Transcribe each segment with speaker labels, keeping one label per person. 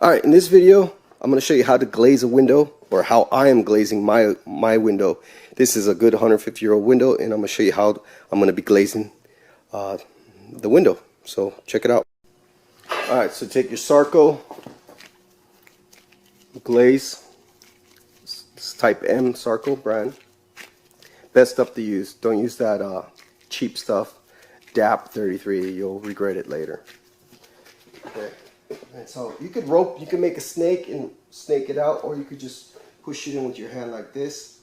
Speaker 1: Alright, in this video, I'm going to show you how to glaze a window, or how I am glazing my window. This is a good 150-year-old window, and I'm going to show you how I'm going to be glazing the window. So check it out. Alright, so take your Sarco glaze. It's type M Sarco brand. Best stuff to use. Don't use that cheap stuff, DAP 33. You'll regret it later. Okay. And so you could make a snake and snake it out, or you could just push it in with your hand like this.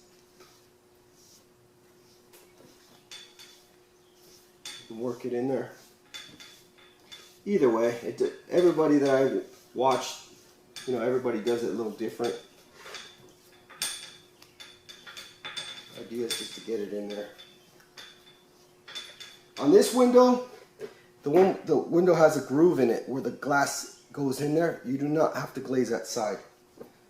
Speaker 1: And work it in there. Either way, everybody that I've watched, everybody does it a little different. Idea is just to get it in there. On this window, the window has a groove in it where the glass goes in there. You do not have to glaze that side.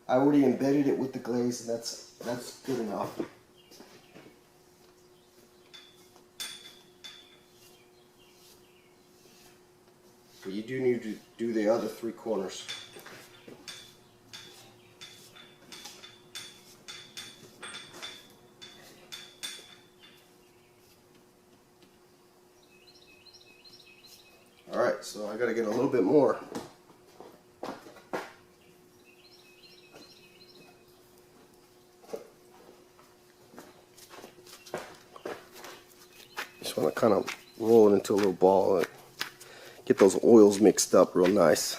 Speaker 1: I already embedded it with the glaze, and that's good enough. But you do need to do the other three corners. Alright, so I gotta get a little bit more. Just want to kind of roll it into a little ball and get those oils mixed up real nice.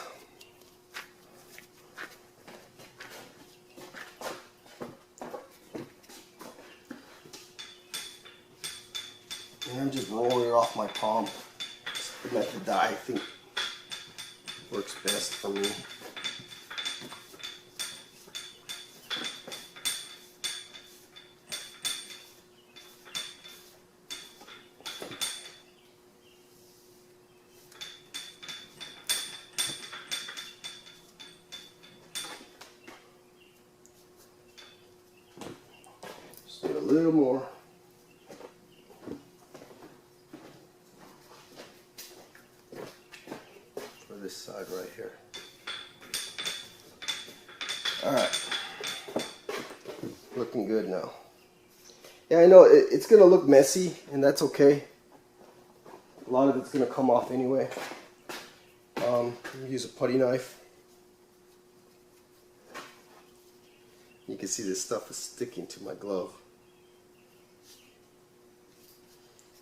Speaker 1: And I'm just rolling it off my palm. The method that I think works best for me. Just do a little more. This side right here. Alright. Looking good now. Yeah, I know it's going to look messy, and that's okay. A lot of it's going to come off anyway. Use a putty knife. You can see this stuff is sticking to my glove.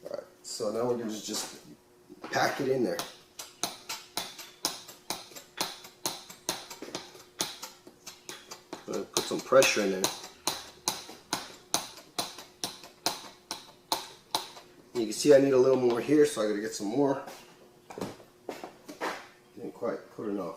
Speaker 1: Alright, so now we're going to just pack it in there. Put some pressure in there. You can see I need a little more here, so I gotta get some more. Didn't quite put enough.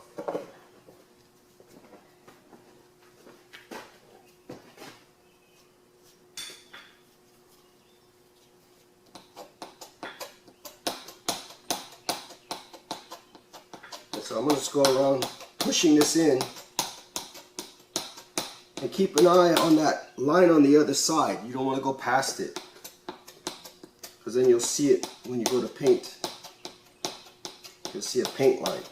Speaker 1: And so I'm gonna just go around pushing this in. And keep an eye on that line on the other side. You don't want to go past it, because then you'll see it when you go to paint. You'll see a paint line.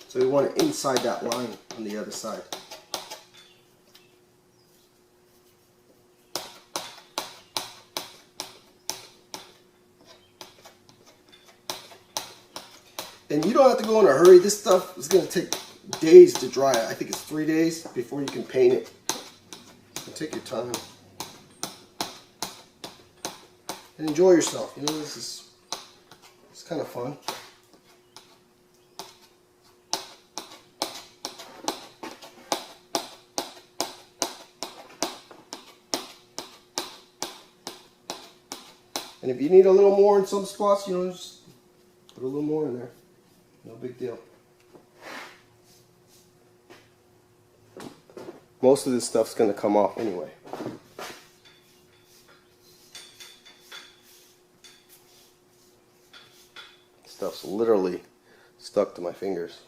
Speaker 1: So you want it inside that line on the other side. And you don't have to go in a hurry. This stuff is going to take days to dry. I think it's 3 days before you can paint it. Take your time and enjoy yourself. It's kind of fun. And if you need a little more in some spots, just put a little more in there. No big deal. Most of this stuff's going to come off anyway. Stuff's literally stuck to my fingers.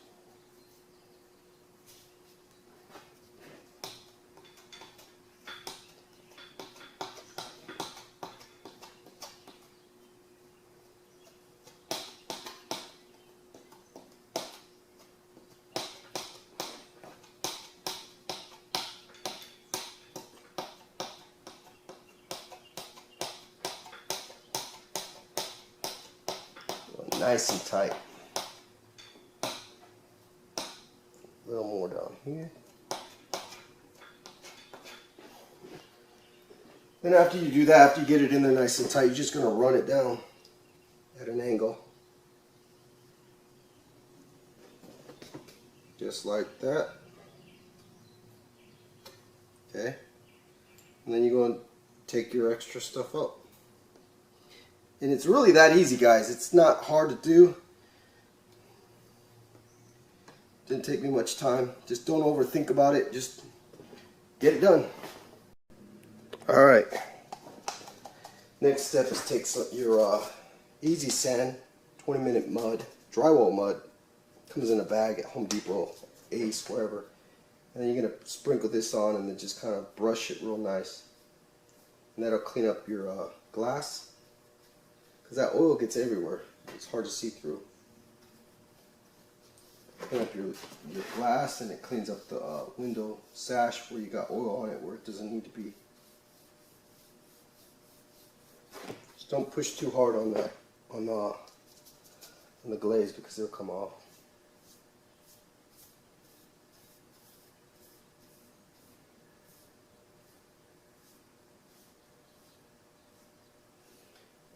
Speaker 1: nice and tight. A little more down here. Then after you do that, after you get it in there nice and tight, you're just going to run it down at an angle. Just like that. Okay. And then you're going to take your extra stuff up. And it's really that easy, guys. It's not hard to do. Didn't take me much time. Just don't overthink about it. Just get it done. Alright. Next step is take your easy sand, 20-minute mud, drywall mud. Comes in a bag at Home Depot, Ace, wherever. And then you're going to sprinkle this on and then just kind of brush it real nice. And that'll clean up your glass. Because that oil gets everywhere. It's hard to see through. Clean up your glass, and it cleans up the window sash where you got oil on it where it doesn't need to be. Just don't push too hard on the glaze because it'll come off.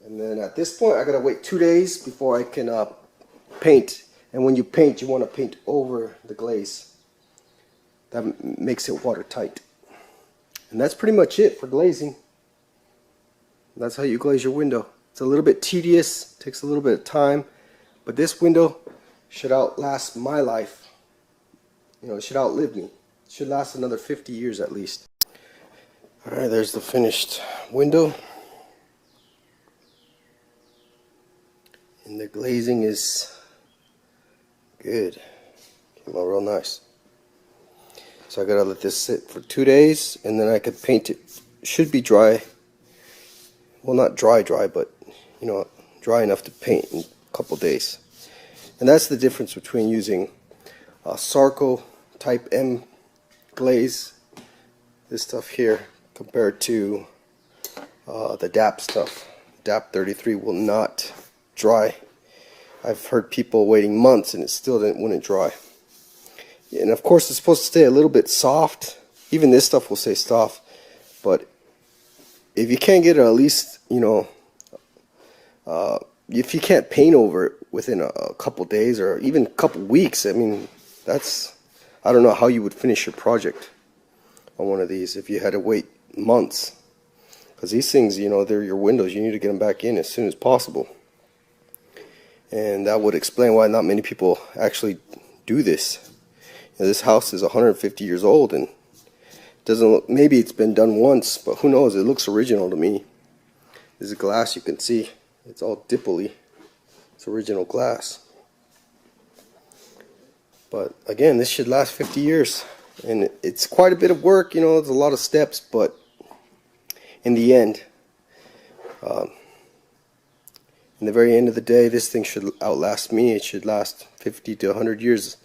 Speaker 1: And then at this point, I gotta wait 2 days before I can paint. And when you paint, you want to paint over the glaze. That makes it watertight. And that's pretty much it for glazing. That's how you glaze your window. It's a little bit tedious, takes a little bit of time, but this window should outlast my life. You know, it should outlive me. It should last another 50 years at least. Alright, there's the finished window. And the glazing is good. Came out real nice. So I gotta let this sit for 2 days and then I could paint it. Should be dry. Well, not dry, but you know, dry enough to paint in a couple days. And that's the difference between using a Sarco type M glaze, this stuff here, compared to the DAP stuff. DAP 33 will not dry. I've heard people waiting months and it still wouldn't dry. And of course it's supposed to stay a little bit soft. Even this stuff will stay soft, but if you can't get it at least, you know, if you can't paint over it within a couple days or even a couple weeks, I mean, I don't know how you would finish your project on one of these if you had to wait months. Because these things, you know, they're your windows. You need to get them back in as soon as possible. And that would explain why not many people actually do this. You know, this house is 150 years old and doesn't look, maybe it's been done once, but who knows, it looks original to me. This is glass, you can see. It's all dipply. It's original glass. But again, this should last 50 years. And it's quite a bit of work, you know, there's a lot of steps, but in the end, in the very end of the day, this thing should outlast me. It should last 50 to 100 years.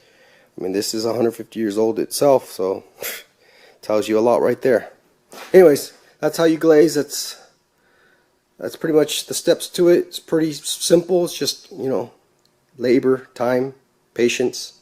Speaker 1: I mean, this is 150 years old itself, so tells you a lot right there. Anyways, that's how you glaze. That's pretty much the steps to it. It's pretty simple. It's just, you know, labor, time, patience.